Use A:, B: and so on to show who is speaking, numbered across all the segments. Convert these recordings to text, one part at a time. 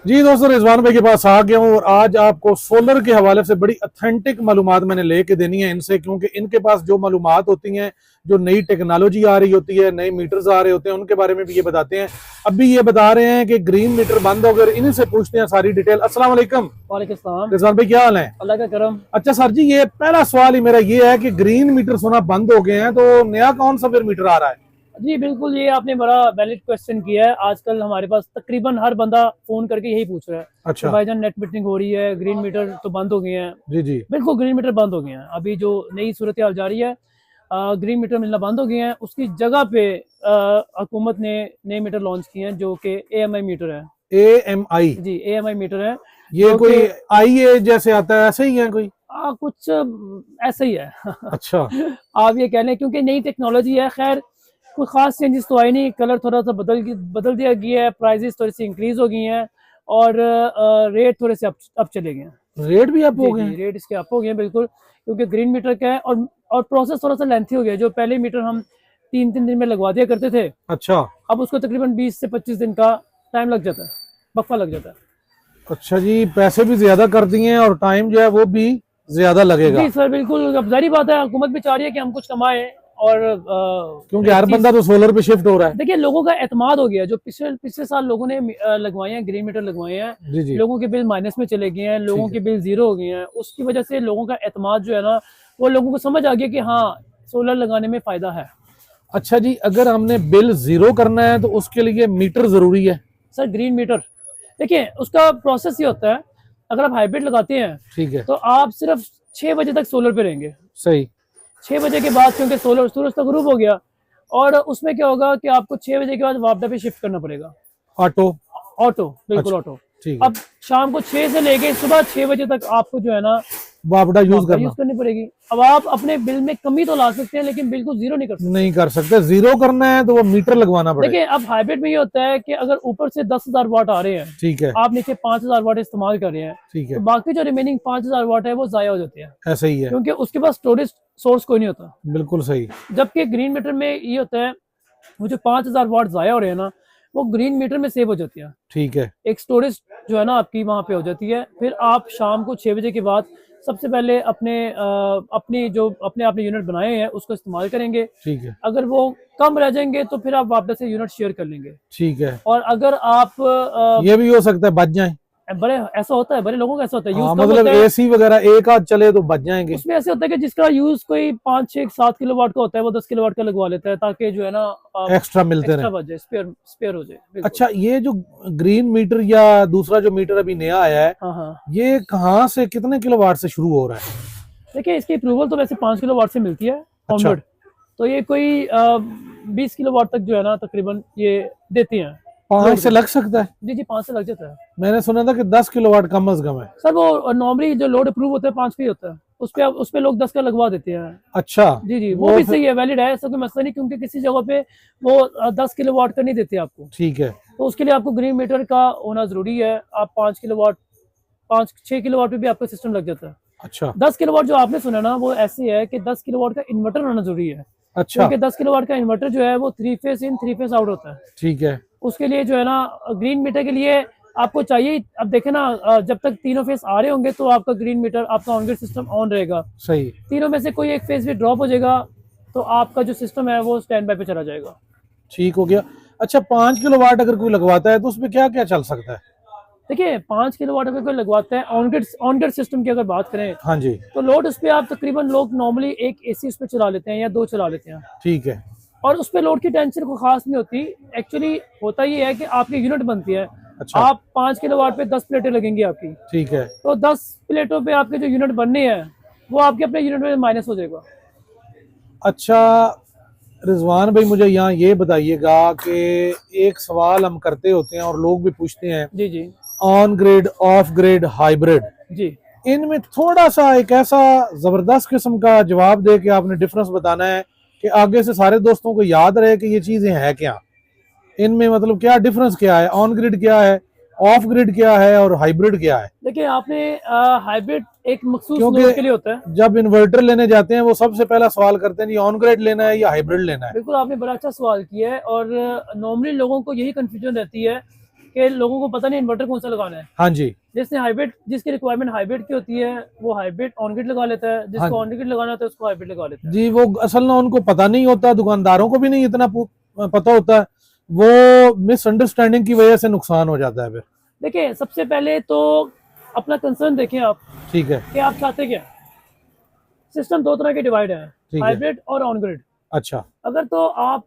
A: जी दोस्तों, रिजवान भाई के पास आ गया हूँ और आज आपको सोलर के हवाले से बड़ी ऑथेंटिक मालूमात मैंने लेके देनी है इनसे, क्योंकि इनके पास जो मालूमात होती हैं, जो नई टेक्नोलॉजी आ रही होती है, नए मीटर्स आ रहे होते हैं, उनके बारे में भी ये बताते हैं। अभी ये बता रहे हैं कि ग्रीन मीटर बंद हो गए, इन्हीं से पूछते हैं सारी डिटेल। अस्सलाम वालेकुम।
B: वालेकुम सलाम।
A: रिजवान भाई क्या हाल है?
B: अल्लाह का करम।
A: अच्छा सर जी, ये पहला सवाल ही मेरा ये है कि ग्रीन मीटर सोना बंद हो गए हैं, तो नया कौन सा फिर मीटर आ रहा है?
B: जी बिल्कुल, ये आपने बड़ा वैलिड क्वेश्चन किया है। आजकल हमारे पास तकरीबन हर बंदा फोन करके यही पूछ रहा है
A: अच्छा।
B: कि भाईजान नेट मीटरिंग हो रही है, ग्रीन मीटर तो बंद हो गए हैं।
A: जी जी।
B: बिल्कुल, ग्रीन मीटर बंद हो गए हैं। अभी जो नई सूरत हाल जा रही है, ग्रीन मीटर मिलना बंद हो गए हैं। उसकी जगह पे हुकूमत ने नए मीटर लॉन्च किए हैं जो कि AMI मीटर है।
A: AMI?
B: जी, AMI मीटर है।
A: ये कोई IA जैसे आता है, ऐसे ही है कोई?
B: कुछ ऐसा ही है।
A: अच्छा।
B: आप ये कह लें, क्योंकि नई टेक्नोलॉजी है। खैर, कोई खास चेंजेस तो आए नहीं। कलर थोड़ा सा बदल दिया गया है, प्राइजेस थोड़ी सी इंक्रीज हो गई हैं और रेट थोड़े से अप चले गए हैं।
A: रेट भी अप हो गए हैं?
B: रेट इसके अप हो गए हैं बिल्कुल, क्योंकि ग्रीन मीटर का है और प्रोसेस थोड़ा सा लेंथी हो गया। जो पहले मीटर हम 3 दिन में लगवा दिया करते थे,
A: अच्छा।
B: अब उसको तकरीबन 20 से 25 दिन का टाइम लग जाता है, वक्फा लग जाता है।
A: अच्छा जी, पैसे भी ज्यादा कर दिए हैं और टाइम जो है वो भी ज्यादा लगेगा।
B: जी सर बिल्कुल, अब जारी बात है, हुकूमत भी चाह रही है कि हम कुछ कमाएं और
A: क्योंकि हर बंदा तो सोलर पे शिफ्ट हो रहा है।
B: देखिए, लोगों का एतमाद हो गया। जो पिछले साल लोगों ने लगवाए हैं, ग्रीन मीटर लगवाए हैं,
A: जी जी।
B: लोगों के बिल माइनस में चले गए हैं, लोगों के बिल जीरो हो गए हैं। उसकी वजह से लोगों का एतमाद जो है ना, वो लोगों को समझ आ गया कि हाँ, सोलर लगाने में फायदा है।
A: अच्छा जी, अगर हमने बिल जीरो करना है तो उसके लिए मीटर जरूरी है?
B: सर ग्रीन मीटर, देखिए उसका प्रोसेस ये होता है, अगर आप हाइब्रिड लगाते हैं
A: ठीक है।
B: तो आप सिर्फ 6 बजे तक सोलर पे रहेंगे।
A: सही।
B: 6 बजे के बाद क्योंकि सूरज तो ग्रूब हो गया, और उसमें क्या होगा कि आपको 6 बजे के बाद वापडा पे शिफ्ट करना पड़ेगा।
A: ऑटो?
B: ऑटो, बिल्कुल
A: अच्छा,
B: ऑटो।
A: ठीक है।
B: अब शाम को 6 से लेके सुबह 6 बजे तक आपको जो है ना
A: वापडा यूज
B: करनी पड़ेगी। अब आप अपने बिल में कमी तो ला सकते हैं, लेकिन बिल को जीरो नहीं कर सकते।
A: नहीं कर सकते। जीरो करना है तो वो मीटर लगवाना पड़ेगा।
B: देखिए, अब हाइब्रिड में ये होता है कि अगर ऊपर से 10,000 वाट आ रहे हैं,
A: ठीक है,
B: आप नीचे 5,000 वाट इस्तेमाल कर रहे हैं,
A: ठीक है,
B: तो बाकी जो रिमेनिंग 5,000 वाट है वो जाया हो जाती है,
A: ऐसा ही है।
B: क्योंकि उसके पास स्टोरेज सोर्स कोई नहीं होता।
A: बिल्कुल सही।
B: जबकि ग्रीन मीटर में ये होता है, वो जो 5,000 वाट जाया हो रहे हैं ना, वो ग्रीन मीटर में सेव हो जाती है।
A: ठीक है।
B: एक स्टोरेज जो है ना आपकी वहां पे हो जाती है। फिर आप शाम को 6 बजे के बाद सबसे पहले अपने यूनिट बनाए हैं उसको इस्तेमाल करेंगे।
A: ठीक है।
B: अगर वो कम रह जाएंगे तो फिर आप वापस से यूनिट शेयर कर लेंगे।
A: ठीक है।
B: और अगर आप
A: ये भी हो सकता है बच जाए।
B: बड़े ऐसा होता है, बड़े लोगों का ऐसा होता है, यूज कम
A: मतलब
B: होता है।
A: AC वगैरह एक आध चले तो बच जाएंगे।
B: उसमें ऐसे होता है कि जिसका यूज कोई 5, 6, 7 किलोवाट का होता है, वो 10 किलोवाट का लगवा लेता है, ताकि जो है ना
A: एक्स्ट्रा मिलते रहे,
B: बच जाए, स्पेयर हो जाए।
A: अच्छा, ये जो ग्रीन मीटर या दूसरा जो मीटर अभी नया आया है,
B: हाँ,
A: ये कहाँ से कितने किलोवाट से शुरू हो रहा है?
B: देखिए इसकी अप्रूवल तो वैसे 5 किलोवाट से मिलती है
A: अच्छा।
B: ऑनवर्ड। तो ये कोई 20 किलोवाट तक जो है ना तकरीबन ये देती हैं।
A: 5 से लग सकता है?
B: जी 5 से लग जाता है।
A: मैंने सुना था कि 10 किलोवाट कम अज कम है।
B: सर वो नॉर्मली जो लोड अप्रूव होता है 5 का ही होता है, उस पे लोग 10 का लगवा देते हैं।
A: अच्छा।
B: जी वो भी सही है, वैलिड है, ऐसा कोई मसला नहीं, क्योंकि किसी जगह पे वो 10 किलोवाट का नहीं देते आपको।
A: ठीक है।
B: तो उसके लिए आपको ग्रीन मीटर का होना जरूरी है। आप 5 किलोवाट, 5-6 किलोवाट पे भी आपका सिस्टम लग जाता है।
A: अच्छा।
B: 10 किलोवाट जो आपने सुना ना, वो ऐसे है कि 10 किलोवाट का इन्वर्टर होना जरूरी है।
A: अच्छा।
B: क्योंकि 10 किलोवाट का इन्वर्टर जो है वो 3 फेज इन 3 फेज आउट होता है।
A: ठीक है।
B: उसके लिए जो है ना ग्रीन मीटर के लिए आपको चाहिए, अब देखे ना, जब तक तीनों फेज आ रहे होंगे तो आपका ग्रीन मीटर, आपका ऑनग्रिड सिस्टम ऑन रहेगा।
A: सही।
B: तीनों में से कोई एक फेज भी ड्रॉप हो जाएगा तो आपका जो सिस्टम है वो स्टैंड बाय पे चला जाएगा।
A: ठीक हो गया। अच्छा, 5 किलोवाट अगर कोई लगवाता है तो उसमें क्या क्या चल सकता है?
B: देखिए 5 किलोवाट अगर कोई लगवाता है ऑनग्रिड सिस्टम की अगर बात करें,
A: हाँ जी।
B: तो लोड उस पर आप तकरीबन लोग नॉर्मली एक AC उस पर चला लेते हैं या 2 चला लेते हैं।
A: ठीक है।
B: और उस पे लोड की टेंशन को खास नहीं होती। एक्चुअली होता ये है कि आपकी यूनिट बनती है।
A: अच्छा।
B: आप 5 किलोवाट पे 10 प्लेटें लगेंगी आपकी।
A: ठीक है।
B: तो 10 प्लेटों पे आपके जो यूनिट बनने हैं वो आपके अपने यूनिट में माइनस हो जाएगा।
A: अच्छा रिजवान भाई, मुझे यहाँ ये बताइएगा कि एक सवाल हम करते होते हैं और लोग भी पूछते हैं,
B: जी
A: on grid, off grid, hybrid,
B: जी।
A: इनमें थोड़ा सा एक ऐसा जबरदस्त किस्म का जवाब दे के आपने डिफरेंस बताना है कि आगे से सारे दोस्तों को याद रहे कि ये चीजें हैं क्या, इनमें मतलब क्या डिफरेंस क्या है, ऑन ग्रिड क्या है, ऑफ ग्रिड क्या है और हाइब्रिड क्या है?
B: देखिए आपने हाइब्रिड एक मखसूस लोड के लिए होता है।
A: जब इन्वर्टर लेने जाते हैं वो सबसे पहला सवाल करते हैं, ये ऑन ग्रिड लेना है या हाइब्रिड लेना है।
B: बिल्कुल, आपने बड़ा अच्छा सवाल किया है, और नॉर्मली लोगों को यही कंफ्यूजन रहती है कि लोगों को पता नहीं इन्वर्टर कौन सा लगाना है।
A: हाँ जी,
B: जिसने हाइब्रिड, जिसकी रिक्वायरमेंट हाइब्रिड की होती है वो हाइब्रिड ऑन ग्रिड लगा लेता है,
A: हाँ
B: जिसको
A: जी।
B: ऑन ग्रिड लगाना होता है उसको हाइब्रिड लगा लेता है।
A: जी, वो असल में उनको पता नहीं होता, दुकानदारों को भी नहीं इतना पता होता है, वो मिसअंडरस्टैंडिंग की वजह से नुकसान हो जाता है फिर।
B: देखिए सबसे पहले तो अपना कंसर्न देखें आप
A: ठीक है,
B: कि आप चाहते क्या। सिस्टम दो तरह के डिवाइड है,
A: ठीक है,
B: हाइब्रिड और ऑन ग्रिड।
A: अच्छा,
B: अगर तो आप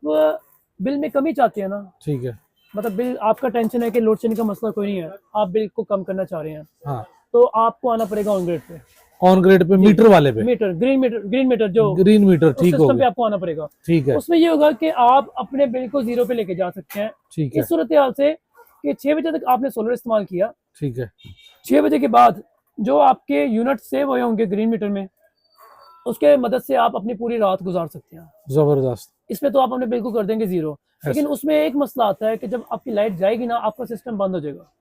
B: बिल में कमी चाहते हैं ना,
A: ठीक है,
B: मतलब बिल आपका टेंशन है कि लोड शेडिंग का मसला कोई नहीं है, आप बिल को कम करना चाह रहे हैं,
A: हाँ,
B: तो आपको आना पड़ेगा ऑन ग्रिड पे।
A: ऑन ग्रिड पे, मीटर वाले पे,
B: मीटर, ग्रीन मीटर जो
A: ग्रीन मीटर,
B: उस
A: ठीक हो
B: सिस्टम पे
A: गया,
B: आपको आना पड़ेगा।
A: ठीक है,
B: उसमें ये होगा कि आप अपने बिल को जीरो पे लेके जा सकते हैं।
A: ठीक है,
B: इस सूरत हाल से कि 6 बजे तक आपने सोलर इस्तेमाल किया,
A: ठीक है,
B: 6 बजे के बाद जो आपके यूनिट सेव हुए होंगे ग्रीन मीटर में, उसके मदद से आप अपनी पूरी रात गुजार सकते हैं।
A: जबरदस्त,
B: इसमें तो आप अपने बिल को कर देंगे जीरो, लेकिन उसमें एक मसला आता है कि जब आपकी लाइट जाएगी ना, आपका सिस्टम बंद हो जाएगा।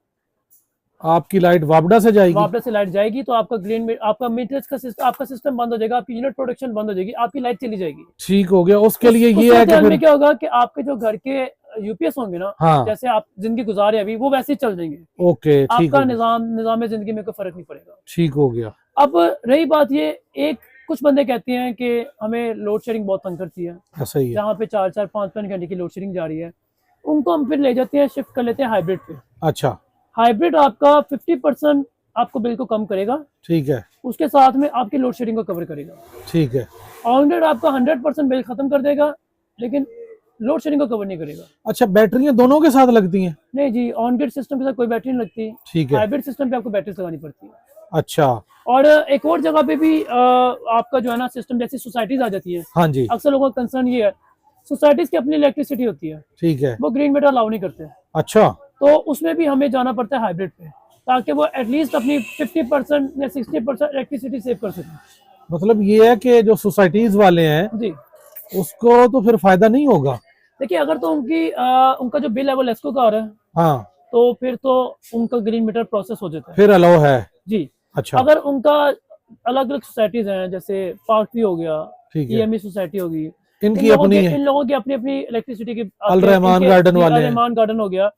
A: आपकी लाइट वापडा से जाएगी,
B: वापस से लाइट जाएगी तो आपका आपका मीटर्स का सिस्टम, आपका सिस्टम बंद हो जाएगा, आपकी यूनिट प्रोडक्शन बंद हो जाएगी, आपकी लाइट चली जाएगी।
A: ठीक हो गया। उसके लिए
B: उस
A: ये है कि
B: सूरत-ए-हाल में
A: फिर
B: क्या होगा कि आपके जो घर के यूपीएस होंगे ना,
A: हाँ,
B: जैसे आप जिंदगी गुजारे अभी, वो वैसे ही चल जाएंगे।
A: ओके, ठीक
B: आपका
A: हो गया,
B: निजाम जिंदगी में कोई फर्क नहीं पड़ेगा।
A: ठीक हो गया,
B: अब रही बात ये, एक कुछ बंदे कहते हैं कि हमें लोड शेडिंग बहुत तंग करती है,
A: ऐसा ही है,
B: जहाँ पे 4-4 5-5 घंटे की लोड शेडिंग जा रही है, उनको हम फिर ले जाते हैं, शिफ्ट कर लेते हैं हाइब्रिड पे।
A: अच्छा,
B: हाइब्रिड आपका 50% आपको बिल को कम करेगा,
A: ठीक है,
B: उसके साथ में आपकी लोड शेडिंग को कवर करेगा।
A: ठीक है,
B: ऑन ग्रिड आपका 100% बिल खत्म कर देगा, लेकिन लोड शेडिंग को कवर नहीं करेगा।
A: अच्छा, बैटरियां दोनों के साथ लगती हैं?
B: नहीं जी, ऑन ग्रिड सिस्टम के साथ कोई बैटरी नहीं लगती,
A: ठीक है,
B: हाइब्रिड सिस्टम पे आपको बैटरी लगानी पड़ती है।
A: अच्छा,
B: और एक और जगह पे भी आपका जो है ना सिस्टम, जैसे सोसाइटीज आ जाती है,
A: हाँ जी,
B: अक्सर लोगों का कंसर्न ये है, सोसाइटीज की अपनी इलेक्ट्रिसिटी होती है,
A: ठीक है,
B: वो ग्रीन मीटर अलाउ नहीं करते,
A: अच्छा,
B: तो उसमें भी हमें जाना पड़ता है हाइब्रिड पे, ताकि वो एटलीस्ट अपनी 50% या 60% इलेक्ट्रिसिटी सेव कर सकें।
A: मतलब ये है कि जो सोसाइटीज वाले हैं
B: जी,
A: उसको तो फिर फायदा नहीं होगा।
B: देखिए अगर तो उनका जो बिल है वो लेस्को का आ रहा है,
A: हाँ,
B: तो फिर तो उनका ग्रीन मीटर प्रोसेस हो जाता है।
A: फिर अलाउ है,
B: जी,
A: अच्छा,
B: अगर उनका अलग अलग सोसाइटीज हैं, जैसे पार्क भी हो गया,
A: ठीक है,
B: ईएमई सोसाइटी होगी,
A: इनकी अपनी है,
B: इन लोगों की अपनी अपनी इलेक्ट्रिसिटी की,
A: अल रहमान गार्डन वाले
B: अल
A: हैं,
B: रहमान गार्डन हो गया,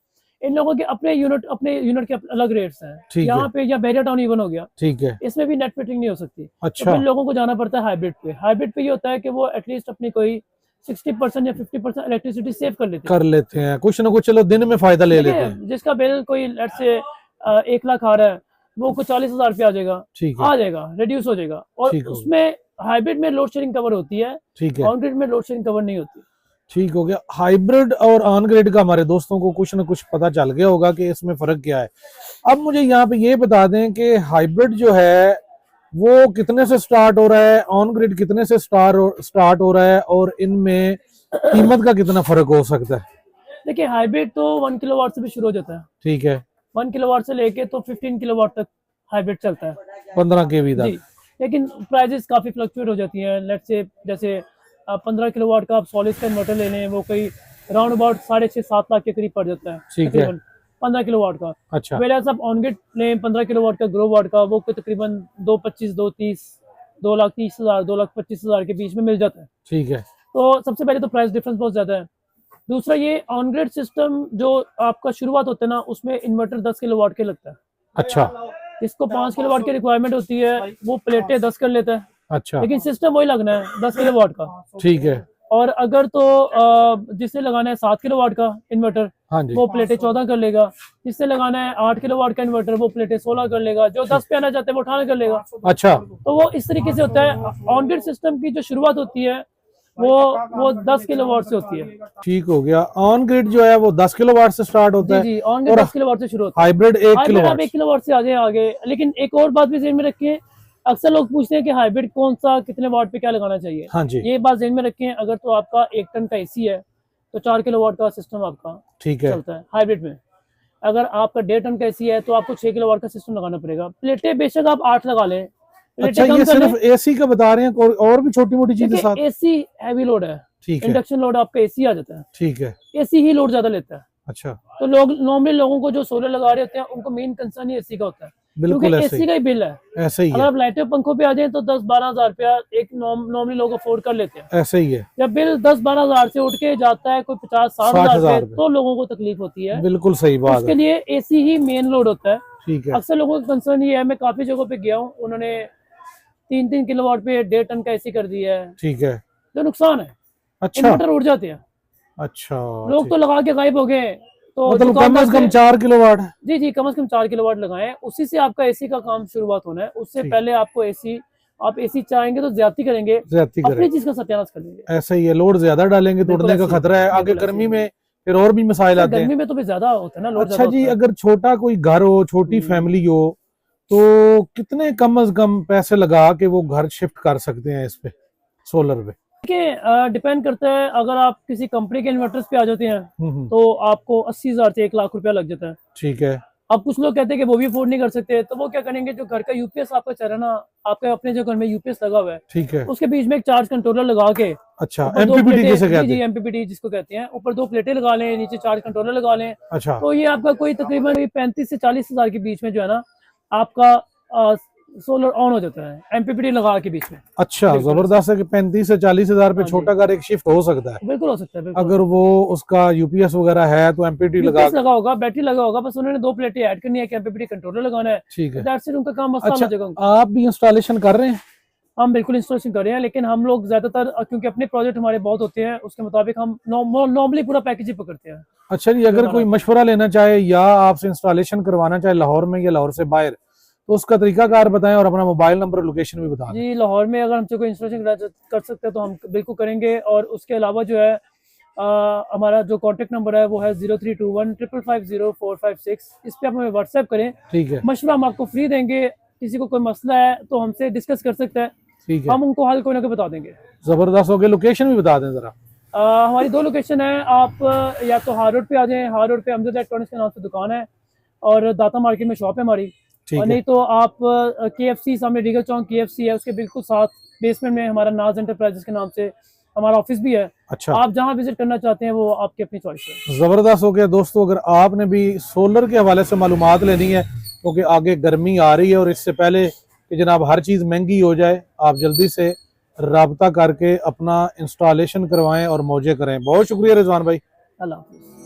B: इन लोगों के अपने यूनिट के अलग रेट्स हैं।
A: ठीक
B: यहाँ
A: है,
B: पे या बैरिया टाउन इवन हो गया,
A: ठीक है,
B: इसमें भी नेट मीटरिंग नहीं हो सकती, तो
A: अच्छा,
B: फिर लोगों को जाना पड़ता है हाइब्रिड पे। हाइब्रिड पे ये होता है कि वो एटलीस्ट अपनी कोई 60% या 50% इलेक्ट्रिसिटी सेव कर लेते हैं।
A: कर लेते हैं कुछ ना कुछ, चलो दिन में फायदा ले लेते हैं,
B: जिसका बिल कोई लेट से 1 लाख आ रहा है, वो को 40,000 रुपया आ जाएगा,
A: ठीक है,
B: आ जाएगा, रिड्यूस हो जाएगा। और
A: ठीक हो गया,
B: उसमें हाइब्रिड में लोड शेडिंग कवर होती है,
A: ठीक है,
B: ऑन ग्रिड में लोड शेडिंग कवर नहीं होती।
A: ठीक हो गया। हाइब्रिड और ऑन ग्रिड का हमारे दोस्तों को कुछ ना कुछ पता चल गया होगा कि इसमें फर्क क्या है। अब मुझे यहाँ पे ये बता दें कि हाइब्रिड जो है वो कितने से स्टार्ट हो रहा है, ऑन ग्रिड कितने से स्टार्ट हो रहा है, और इनमें कीमत का कितना फर्क हो सकता है?
B: देखिए हाइब्रिड तो 1 किलोवाट से भी शुरू हो जाता है,
A: ठीक है,
B: 1 किलोवाट से लेके तो 15 किलोवाट तक हाइब्रिड चलता है
A: 15 kV
B: जी।
A: तक,
B: लेकिन प्राइजेस काफी फ्लक्चुएट हो जाती हैं। लेट से जैसे 15 किलोवाट का आप सॉलिड का इन्वर्टर ले लें, वो कोई राउंड अबाउट 6.5-7 लाख के करीब पड़ जाता है,
A: ठीक है,
B: 15 किलोवाट का।
A: अच्छा,
B: वेराज आप ऑन ग्रिड लें 15 किलोवाट का ग्रो वाट का, वो तकरीबन 2.25, 2.30, 2,30,000, 2,25,000 के बीच में मिल जाता है।
A: ठीक है,
B: तो सबसे पहले तो प्राइस डिफरेंस बहुत ज्यादा है। दूसरा ये ऑन ग्रिड सिस्टम जो आपका शुरुआत होता है ना, उसमें इन्वर्टर 10 किलोवाट के लगता है।
A: अच्छा,
B: जिसको 5 किलोवाट की रिक्वायरमेंट होती है वो प्लेटें 10 कर लेता है,
A: अच्छा,
B: लेकिन सिस्टम वही लगना है 10 किलोवाट का।
A: ठीक है,
B: और अगर तो जिससे लगाना है 7 किलोवाट का इन्वर्टर,
A: हाँ जी,
B: वो प्लेटें 14 कर लेगा। जिससे लगाना है 8 किलोवाट का इन्वर्टर, वो प्लेटें 16 कर लेगा। जो 10 पे आना चाहते हैं वो 18 कर लेगा।
A: अच्छा,
B: तो वो इस तरीके से होता है। ऑन ग्रिड सिस्टम की जो शुरुआत होती है वो 10 किलोवाट से होती है।
A: ठीक हो गया। ऑन ग्रिड जो है वो 10 किलोवाट से स्टार्ट होता है,
B: जी, ऑन ग्रिड 10 किलोवाट से शुरू होता है।
A: हाइब्रिड 1
B: हाइब्रिड आप
A: किलोवाट।
B: 1 किलोवाट से आगे आगे। लेकिन एक और बात भी ज़हन में रखिए, अक्सर लोग पूछते हैं कि हाइब्रिड कौन सा कितने वाट पे क्या लगाना चाहिए।
A: हाँ जी,
B: ये बात ज़हन में रखें, अगर तो आपका 1 टन का एसी है तो 4 किलोवाट का सिस्टम आपका
A: ठीक है,
B: चलता है हाइब्रिड में। अगर आपका 1.5 टन का एसी है तो आपको 6 किलोवाट का सिस्टम लगाना पड़ेगा। प्लेटें बेशक आप 8 लगा लें,
A: अच्छा, ये सिर्फ एसी का बता रहे हैं, और भी छोटी मोटी चीजें साथ?
B: एसी हैवी लोड है,
A: ठीक है,
B: इंडक्शन लोड आपका एसी आ जाता है,
A: ठीक है,
B: एसी ही लोड ज्यादा लेता है।
A: अच्छा,
B: तो लोगों को जो सोलर लगा रहे होते हैं उनको मेन कंसर्न ही एसी का होता है।
A: बिल्कुल
B: क्योंकि
A: ऐसे
B: एसी का ही बिल है।
A: ऐसे ही
B: अगर
A: है,
B: आप लाइटों पंखों पे आ जाए तो 10-12 हजार रुपया एक नॉर्मली लोग अफोर्ड कर लेते हैं।
A: ऐसे ही है।
B: जब बिल 10-12 हजार से उठ के जाता है कोई 50-60 हजार
A: 60,000
B: पे,
A: रुपये,
B: तो लोगों को तकलीफ होती है।
A: बिल्कुल सही बात
B: उसके
A: है।
B: लिए एसी ही मेन लोड होता है।
A: ठीक है,
B: अक्सर लोगों का कंसर्न ये है, मैं काफी जगहों पे गया हूँ, उन्होंने 3-3 किलोवाट पे 1.5 टन का एसी कर दिया है,
A: ठीक है।
B: जो नुकसान है।
A: अच्छा,
B: इन्वर्टर उड़ जाते हैं,
A: अच्छा,
B: लोग तो
A: ठीक।
B: लगा के गायब हो गए। तो
A: मतलब कम
B: दुकानदार
A: से कम
B: से
A: 4 किलोवाट।
B: जी जी, कम से कम 4 किलोवाट लगाएं, उसी से आपका एसी का काम शुरुआत होना है। उससे
A: ठीक,
B: पहले आपको एसी, आप एसी चाहेंगे तो ज्यादा करेंगे,
A: ज्यादती करें,
B: अपनी चीज का सत्यानाश कर लेंगे।
A: ऐसा ही है। लोड ज्यादा डालेंगे तो
B: बिल्कुल
A: उड़ने का
B: ऐसे ही
A: खतरा है,
B: है,
A: आगे
B: बिल्कुल ऐसे
A: गर्मी
B: ही है।
A: में फिर और भी मसाइल
B: सर
A: आते हैं।
B: गर्मी में तो भी ज्यादा होता है ना, लोड
A: अच्छा
B: ज्यादा
A: जी,
B: होता है।
A: अगर छोटा कोई घर हो, छोटी फैमिली हो, तो कितने कम से कम पैसे लगा के वो घर शिफ्ट कर सकते हैं इस पे, सोलर पे?
B: देखिए डिपेंड करता है, अगर आप किसी कंपनी के इन्वर्टर्स पे आ जाते हैं
A: हम्म।
B: तो आपको 80 हजार से 1 लाख रुपया लग जाता है।
A: ठीक है,
B: अब कुछ लोग कहते हैं कि वो भी अफोर्ड नहीं कर सकते, तो वो क्या करेंगे, जो घर का यूपीएस आपका चल रहा है ना, आपके अपने जो घर में यूपीएस लगा हुआ है,
A: ठीक है।
B: उसके बीच में एक चार्ज कंट्रोलर लगा के,
A: अच्छा,
B: ऊपर 2
A: एमपीपीटी
B: प्लेटें,
A: किसे
B: जी
A: कहते
B: जी
A: हैं?
B: एमपीपीटी जिसको कहते हैं, ऊपर 2 प्लेटें लगा लें, नीचे चार्ज कंट्रोलर लगा लें,
A: अच्छा,
B: तो ये आपका कोई तकरीबन 35 से 40 हजार के बीच में जो है ना, आपका सोलर ऑन हो जाता है एमपीपीटी लगा के बीच में।
A: अच्छा,
B: बिल्कुल
A: जबरदस्त है कि 35 से 40 हजार पे
B: हाँ जी,
A: छोटा घर एक शिफ्ट हो सकता है।
B: बिल्कुल हो सकता है, बिल्कुल हो
A: अगर
B: सकता
A: वो उसका यूपीएस वगैरह है तो एमपीटी
B: है।
A: लगा
B: यूपीएस लगा होगा, बैटरी लगा होगा, बस उन्होंने 2 प्लेटें ऐड करनी है कि एमपीपीटी कंट्रोलर लगाना है,
A: ठीक है।
B: दैट्स इट, उनका काम आसान
A: अच्छा,
B: हो जाएगा उनका।
A: आप भी इंस्टॉलेशन कर रहे हैं?
B: हम बिल्कुल इंस्टॉलेशन कर रहे हैं, लेकिन हम लोग ज्यादातर क्योंकि अपने प्रोजेक्ट हमारे बहुत होते हैं, उसके मुताबिक हम नॉर्मली पूरा पैकेज ही पकड़ते हैं।
A: अच्छा जी, अगर कोई मशवरा लेना चाहे या आपसे इंस्टॉलेशन करवाना चाहे लाहौर में या लाहौर से बाहर, तो उसका तरीकाकार बताएं और अपना मोबाइल नंबर, लोकेशन भी बता दें।
B: जी, लाहौर में अगर हमसे कोई इंस्टॉलेशन कर सकते हैं तो हम बिल्कुल करेंगे, और उसके अलावा जो है हमारा जो कॉन्टेक्ट नंबर है वो है 0321550456। इस पे आप हमें व्हाट्सएप करें,
A: ठीक है,
B: मशवरा हम आपको फ्री देंगे। किसी को कोई मसला है तो हमसे डिस्कस कर सकता है,
A: ठीक है।
B: हम उनको हल कोई ना कोई बता देंगे।
A: जबरदस्त हो गया। लोकेशन भी बता दें जरा।
B: हमारी 2 लोकेशन है, आप या तो हार रोड पे आ जाएं, हार रोड पे अमजद इलेक्ट्रॉनिक्स के नाम से दुकान है, और दाता मार्केट में शॉप है हमारी।
A: ठीक
B: और
A: है,
B: नहीं तो आप KFC सामने रीगल चौक KFC है, उसके बिल्कुल साथ बेसमेंट में हमारा नाज एंटरप्राइजेस के नाम से हमारा ऑफिस भी है।
A: अच्छा,
B: आप जहां विजिट करना चाहते हैं वो आपकी अपनी चॉइस है।
A: जबरदस्त हो गया दोस्तों। अगर आपने भी सोलर के हवाले से मालूमात लेनी है, क्योंकि आगे गर्मी आ रही है और इससे पहले कि जनाब हर चीज़ महंगी हो जाए, आप जल्दी से राब्ता करके अपना इंस्टॉलेशन करवाएं और मौजे करें। बहुत शुक्रिया रिजवान भाई।
B: अल्लाह हाफिज़।